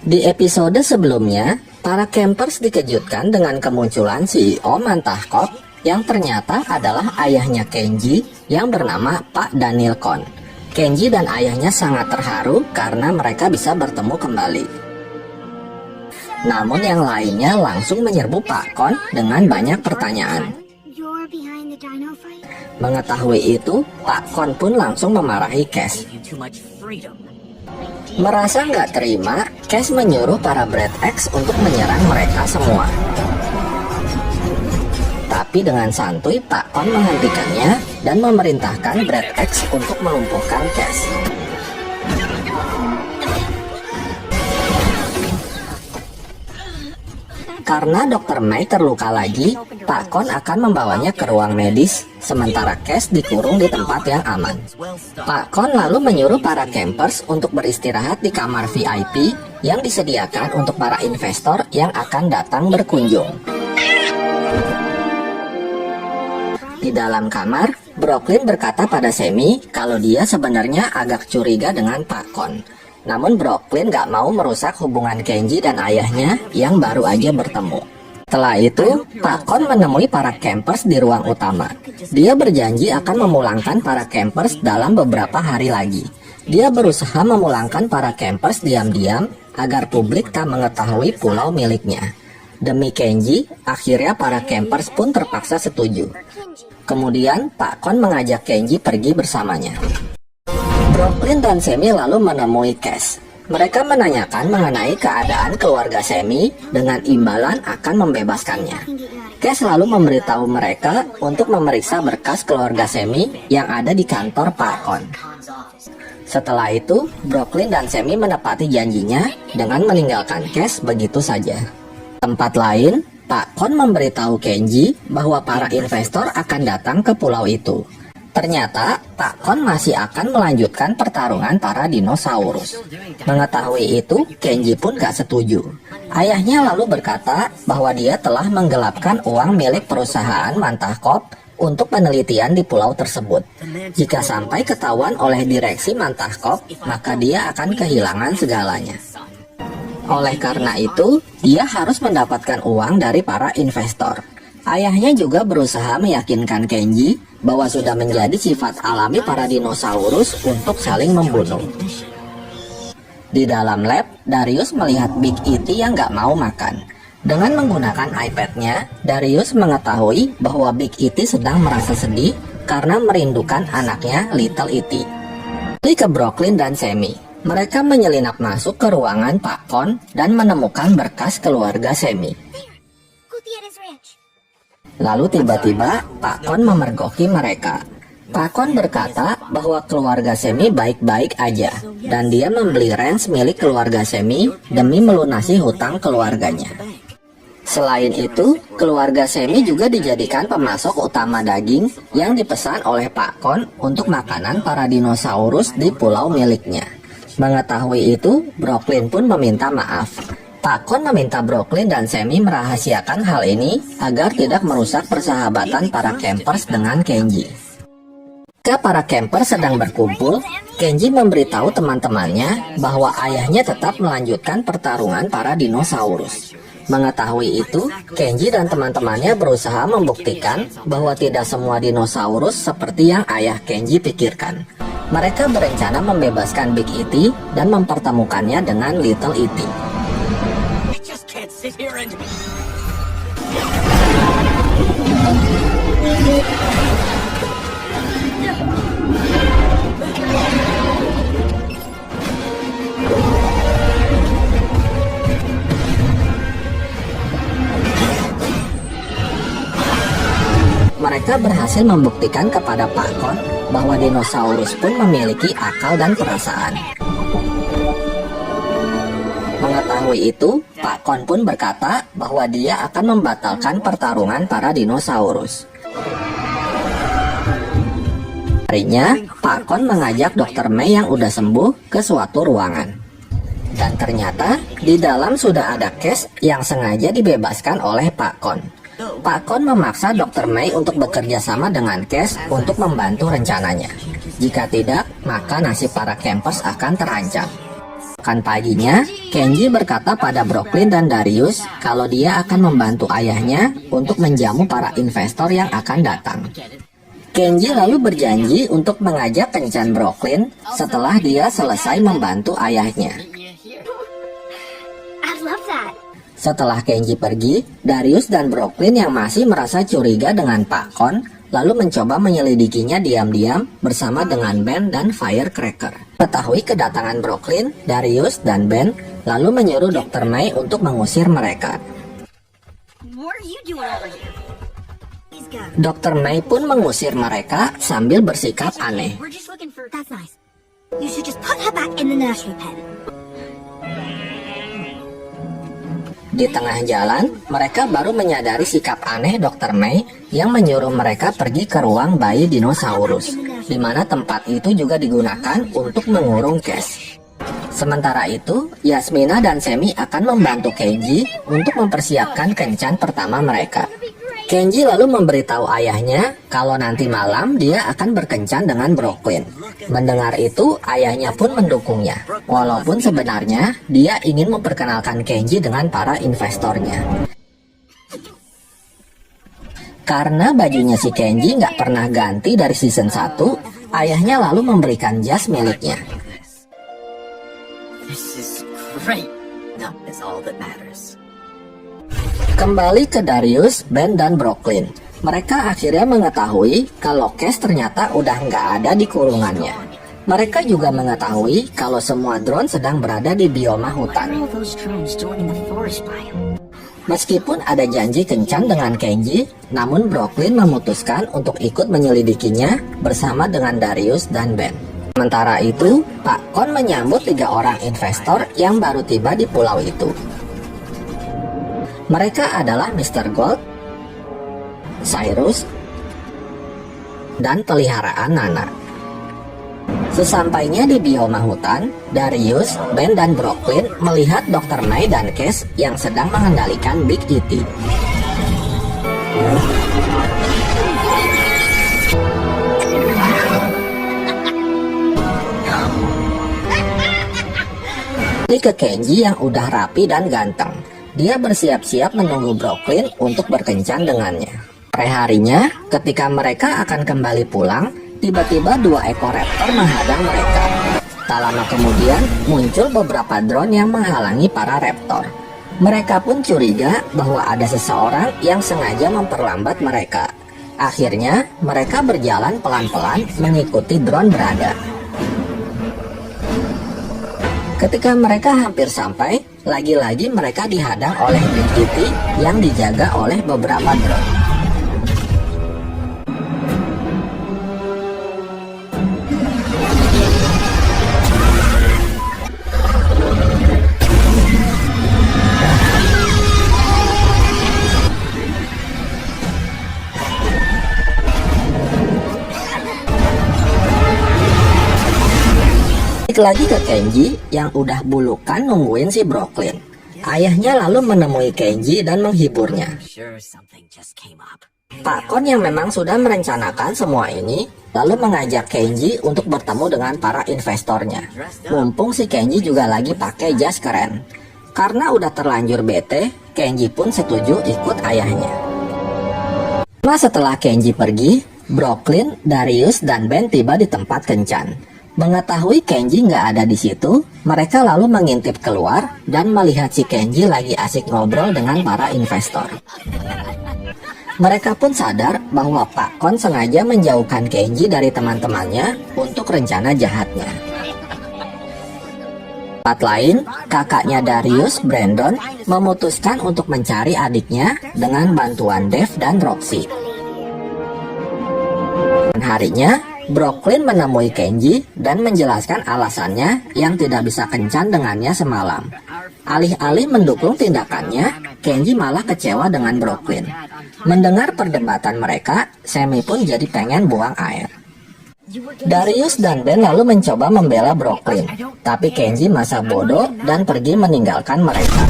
Di episode sebelumnya, para campers dikejutkan dengan kemunculan CEO Mantah Corp yang ternyata adalah ayahnya Kenji yang bernama Pak Daniel Kon. Kenji dan ayahnya sangat terharu karena mereka bisa bertemu kembali. Namun yang lainnya langsung menyerbu Pak Kon dengan banyak pertanyaan. Mengetahui itu, Pak Kon pun langsung memarahi Cash. Merasa nggak terima, Cash menyuruh para Brad X untuk menyerang mereka semua. Tapi dengan santuy, Pak Kon menghentikannya dan memerintahkan Brad X untuk melumpuhkan Cash. Karena Dr. May terluka lagi, Pak Kon akan membawanya ke ruang medis, sementara Cash dikurung di tempat yang aman. Pak Kon lalu menyuruh para campers untuk beristirahat di kamar VIP yang disediakan untuk para investor yang akan datang berkunjung. Di dalam kamar, Brooklyn berkata pada Sammy kalau dia sebenarnya agak curiga dengan Pak Kon. Namun Brooklyn gak mau merusak hubungan Kenji dan ayahnya yang baru aja bertemu. Setelah itu, Pak Kon menemui para campers di ruang utama. Dia berjanji akan memulangkan para campers dalam beberapa hari lagi. Dia berusaha memulangkan para campers diam-diam agar publik tak mengetahui pulau miliknya. Demi Kenji, akhirnya para campers pun terpaksa setuju. Kemudian, Pak Kon mengajak Kenji pergi bersamanya. Brooklyn dan Sammy lalu menemui Cash. Mereka menanyakan mengenai keadaan keluarga Sammy dengan imbalan akan membebaskannya. Cash lalu memberitahu mereka untuk memeriksa berkas keluarga Sammy yang ada di kantor Pak Kon. Setelah itu, Brooklyn dan Sammy menepati janjinya dengan meninggalkan Cash begitu saja. Tempat lain, Pak Kon memberitahu Kenji bahwa para investor akan datang ke pulau itu. Ternyata, Pak Kon masih akan melanjutkan pertarungan para dinosaurus. Mengetahui itu, Kenji pun gak setuju. Ayahnya lalu berkata bahwa dia telah menggelapkan uang milik perusahaan Mantah Corp untuk penelitian di pulau tersebut. Jika sampai ketahuan oleh direksi Mantah Corp, maka dia akan kehilangan segalanya. Oleh karena itu, dia harus mendapatkan uang dari para investor. Ayahnya juga berusaha meyakinkan Kenji bahwa sudah menjadi sifat alami para dinosaurus untuk saling membunuh. Di dalam lab, Darius melihat Big E.T. yang gak mau makan. Dengan menggunakan iPad-nya, Darius mengetahui bahwa Big E.T. sedang merasa sedih karena merindukan anaknya Little E.T. Kembali ke Brooklyn dan Sammy. Mereka menyelinap masuk ke ruangan Pak Kon dan menemukan berkas keluarga Sammy. Lalu tiba-tiba Pak Kon memergoki mereka. Pak Kon berkata bahwa keluarga Sammy baik-baik aja dan dia membeli ranch milik keluarga Sammy demi melunasi hutang keluarganya. Selain itu, keluarga Sammy juga dijadikan pemasok utama daging yang dipesan oleh Pak Kon untuk makanan para dinosaurus di pulau miliknya. Mengetahui itu, Brooklyn pun meminta maaf. Pak Kon meminta Brooklyn dan Sammy merahasiakan hal ini agar tidak merusak persahabatan para campers dengan Kenji. Ketika para campers sedang berkumpul, Kenji memberitahu teman-temannya bahwa ayahnya tetap melanjutkan pertarungan para dinosaurus. Mengetahui itu, Kenji dan teman-temannya berusaha membuktikan bahwa tidak semua dinosaurus seperti yang ayah Kenji pikirkan. Mereka berencana membebaskan Big E.T. dan mempertemukannya dengan Little E.T. Sit here and... Mereka berhasil membuktikan kepada Pak Kon bahwa dinosaurus pun memiliki akal dan perasaan. Mengetahui itu, Pak Kon pun berkata bahwa dia akan membatalkan pertarungan para dinosaurus. Harinya, Pak Kon mengajak Dr. May yang udah sembuh ke suatu ruangan. Dan ternyata, di dalam sudah ada Cash yang sengaja dibebaskan oleh Pak Kon. Pak Kon memaksa Dr. May untuk bekerja sama dengan Cash untuk membantu rencananya. Jika tidak, maka nasib para campers akan terancam. Kan paginya, Kenji berkata pada Brooklyn dan Darius kalau dia akan membantu ayahnya untuk menjamu para investor yang akan datang. Kenji lalu berjanji untuk mengajak kencan Brooklyn setelah dia selesai membantu ayahnya. Setelah Kenji pergi, Darius dan Brooklyn yang masih merasa curiga dengan Pak Kon lalu mencoba menyelidikinya diam-diam bersama dengan Ben dan Firecracker. Mengetahui kedatangan Brooklyn, Darius dan Ben lalu menyuruh Dr. May untuk mengusir mereka. Dr. May pun mengusir mereka sambil bersikap aneh. Di tengah jalan, mereka baru menyadari sikap aneh Dr. May yang menyuruh mereka pergi ke ruang bayi dinosaurus, di mana tempat itu juga digunakan untuk mengurung Cash. Sementara itu, Yasmina dan Semi akan membantu Kenji untuk mempersiapkan kencan pertama mereka. Kenji lalu memberitahu ayahnya kalau nanti malam dia akan berkencan dengan Brooklyn. Mendengar itu, ayahnya pun mendukungnya. Walaupun sebenarnya dia ingin memperkenalkan Kenji dengan para investornya. Karena bajunya si Kenji nggak pernah ganti dari season 1, ayahnya lalu memberikan jas miliknya. Kembali ke Darius, Ben, dan Brooklyn. Mereka akhirnya mengetahui kalau Cash ternyata udah nggak ada di kurungannya. Mereka juga mengetahui kalau semua drone sedang berada di bioma hutan. Meskipun ada janji kencan dengan Kenji, namun Brooklyn memutuskan untuk ikut menyelidikinya bersama dengan Darius dan Ben. Sementara itu, Pak Kon menyambut 3 orang investor yang baru tiba di pulau itu. Mereka adalah Mr. Gold, Cyrus, dan peliharaan Nana. Sesampainya di bioma hutan, Darius, Ben, dan Brooklyn melihat Dr. May dan Cash yang sedang mengendalikan Big E.T. Ini ke Kenji yang udah rapi dan ganteng. Dia bersiap-siap menunggu Brooklyn untuk berkencan dengannya. Sore harinya, ketika mereka akan kembali pulang, tiba-tiba 2 ekor raptor menghadang mereka. Tak lama kemudian, muncul beberapa drone yang menghalangi para raptor. Mereka pun curiga bahwa ada seseorang yang sengaja memperlambat mereka. Akhirnya, mereka berjalan pelan-pelan mengikuti drone berada. Ketika mereka hampir sampai, lagi-lagi mereka dihadang oleh Big E.T. yang dijaga oleh beberapa drone. Lagi ke Kenji yang udah bulukan nungguin si Brooklyn. Ayahnya lalu menemui Kenji dan menghiburnya. Pak Kon yang memang sudah merencanakan semua ini lalu mengajak Kenji untuk bertemu dengan para investornya. Mumpung si Kenji juga lagi pakai jas keren. Karena udah terlanjur bete, Kenji pun setuju ikut ayahnya. Nah, setelah Kenji pergi, Brooklyn, Darius, dan Ben tiba di tempat kencan. Mengetahui Kenji nggak ada di situ, mereka lalu mengintip keluar dan melihat si Kenji lagi asik ngobrol dengan para investor. Mereka pun sadar bahwa Pak Kon sengaja menjauhkan Kenji dari teman-temannya untuk rencana jahatnya. Tempat lain, kakaknya Darius, Brandon, memutuskan untuk mencari adiknya dengan bantuan Dave dan Roxy. Harinya, Brooklyn menemui Kenji dan menjelaskan alasannya yang tidak bisa kencan dengannya semalam. Alih-alih mendukung tindakannya, Kenji malah kecewa dengan Brooklyn. Mendengar perdebatan mereka, Semi pun jadi pengen buang air. Darius dan Ben lalu mencoba membela Brooklyn, tapi Kenji masa bodoh dan pergi meninggalkan mereka.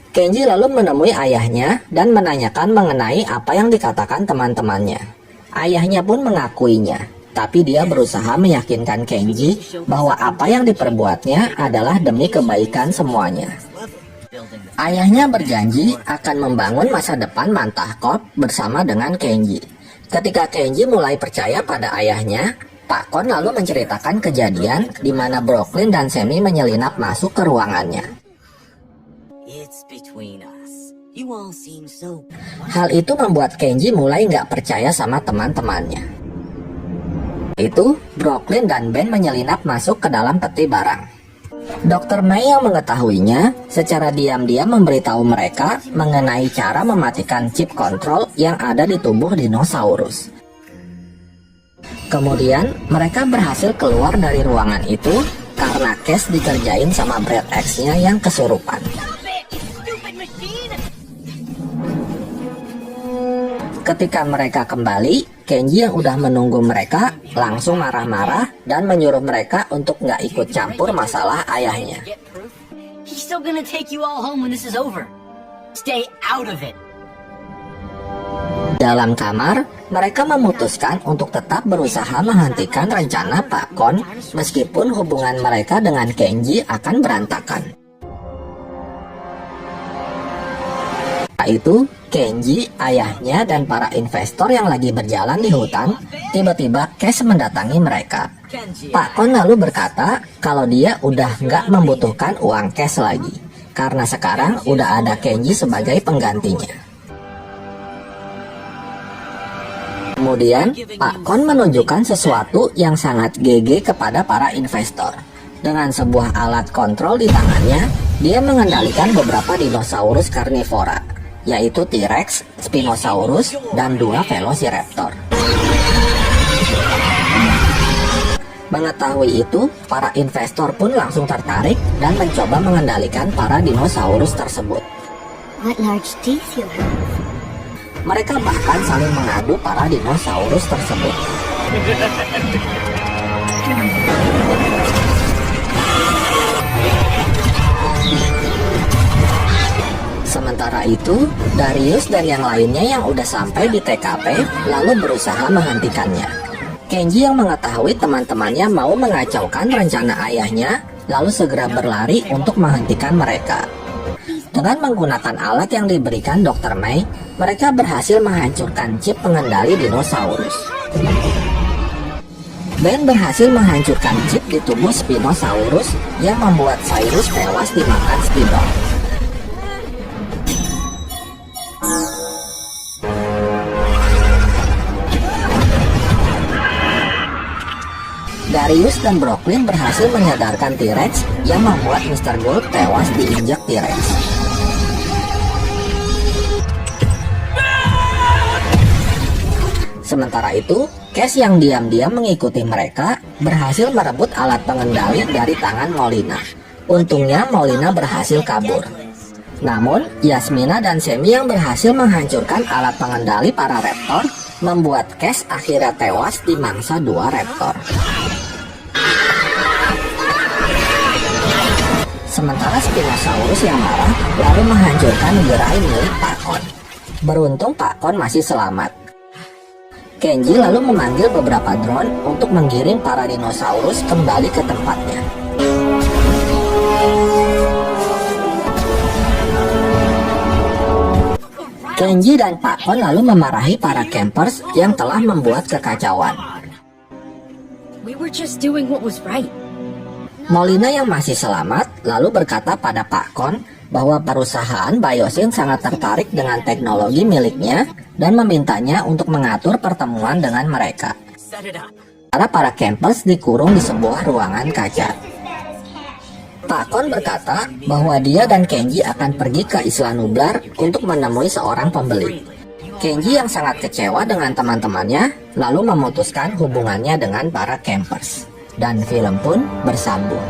Kenji lalu menemui ayahnya dan menanyakan mengenai apa yang dikatakan teman-temannya. Ayahnya pun mengakuinya. tapi dia berusaha meyakinkan Kenji bahwa apa yang diperbuatnya adalah demi kebaikan semuanya. Ayahnya berjanji akan membangun masa depan Mantah Corp bersama dengan Kenji. Ketika Kenji mulai percaya pada ayahnya, Pak Kon lalu menceritakan kejadian di mana Brooklyn dan Sammy menyelinap masuk ke ruangannya. Hal itu membuat Kenji mulai nggak percaya sama teman-temannya. Itu, Brooklyn dan Ben menyelinap masuk ke dalam peti barang. Dr. May yang mengetahuinya secara diam-diam memberitahu mereka mengenai cara mematikan chip kontrol yang ada di tubuh dinosaurus. Kemudian, mereka berhasil keluar dari ruangan itu karena Cass dikerjain sama Brad X-nya yang kesurupan. Ketika mereka kembali, Kenji yang udah menunggu mereka langsung marah-marah dan menyuruh mereka untuk nggak ikut campur masalah ayahnya. Dalam kamar, mereka memutuskan untuk tetap berusaha menghentikan rencana Pak Kon meskipun hubungan mereka dengan Kenji akan berantakan. Itu, Kenji, ayahnya, dan para investor yang lagi berjalan di hutan, tiba-tiba Cass mendatangi mereka. Pak Kon lalu berkata kalau dia udah nggak membutuhkan uang Cass lagi, karena sekarang udah ada Kenji sebagai penggantinya. Kemudian, Pak Kon menunjukkan sesuatu yang sangat GG kepada para investor. Dengan sebuah alat kontrol di tangannya, dia mengendalikan beberapa dinosaurus karnivora, yaitu T-Rex, Spinosaurus, dan 2 Velociraptor. Mengetahui itu, para investor pun langsung tertarik dan mencoba mengendalikan para dinosaurus tersebut. What large teeth you have? Mereka bahkan saling mengadu para dinosaurus tersebut. Sementara itu, Darius dan yang lainnya yang udah sampai di TKP lalu berusaha menghentikannya. Kenji yang mengetahui teman-temannya mau mengacaukan rencana ayahnya, lalu segera berlari untuk menghentikan mereka. Dengan menggunakan alat yang diberikan Dr. May, mereka berhasil menghancurkan chip pengendali dinosaurus. Ben berhasil menghancurkan chip di tubuh Spinosaurus yang membuat Cyrus tewas dimakan spidol. Darius dan Brooklyn berhasil menyadarkan T-Rex yang membuat Mr. Gold tewas diinjak T-Rex. Sementara itu, Cass yang diam-diam mengikuti mereka berhasil merebut alat pengendali dari tangan Molina. Untungnya Molina berhasil kabur. Namun, Yasmina dan Sammy yang berhasil menghancurkan alat pengendali para raptor membuat Cass akhirnya tewas di mangsa 2 raptor. Sementara Spinosaurus yang marah lalu menghancurkan gerai milik Pak Kon. Beruntung Pak Kon masih selamat. Kenji lalu memanggil beberapa drone untuk menggiring para dinosaurus kembali ke tempatnya. Kenji dan Pak Kon lalu memarahi para campers yang telah membuat kekacauan. We were just doing what was right. Molina yang masih selamat lalu berkata pada Pak Kon bahwa perusahaan Biosyn sangat tertarik dengan teknologi miliknya dan memintanya untuk mengatur pertemuan dengan mereka. Para campers dikurung di sebuah ruangan kaca. Pak Kon berkata bahwa dia dan Kenji akan pergi ke Isla Nublar untuk menemui seorang pembeli. Kenji yang sangat kecewa dengan teman-temannya lalu memutuskan hubungannya dengan para campers. Dan film pun bersambung.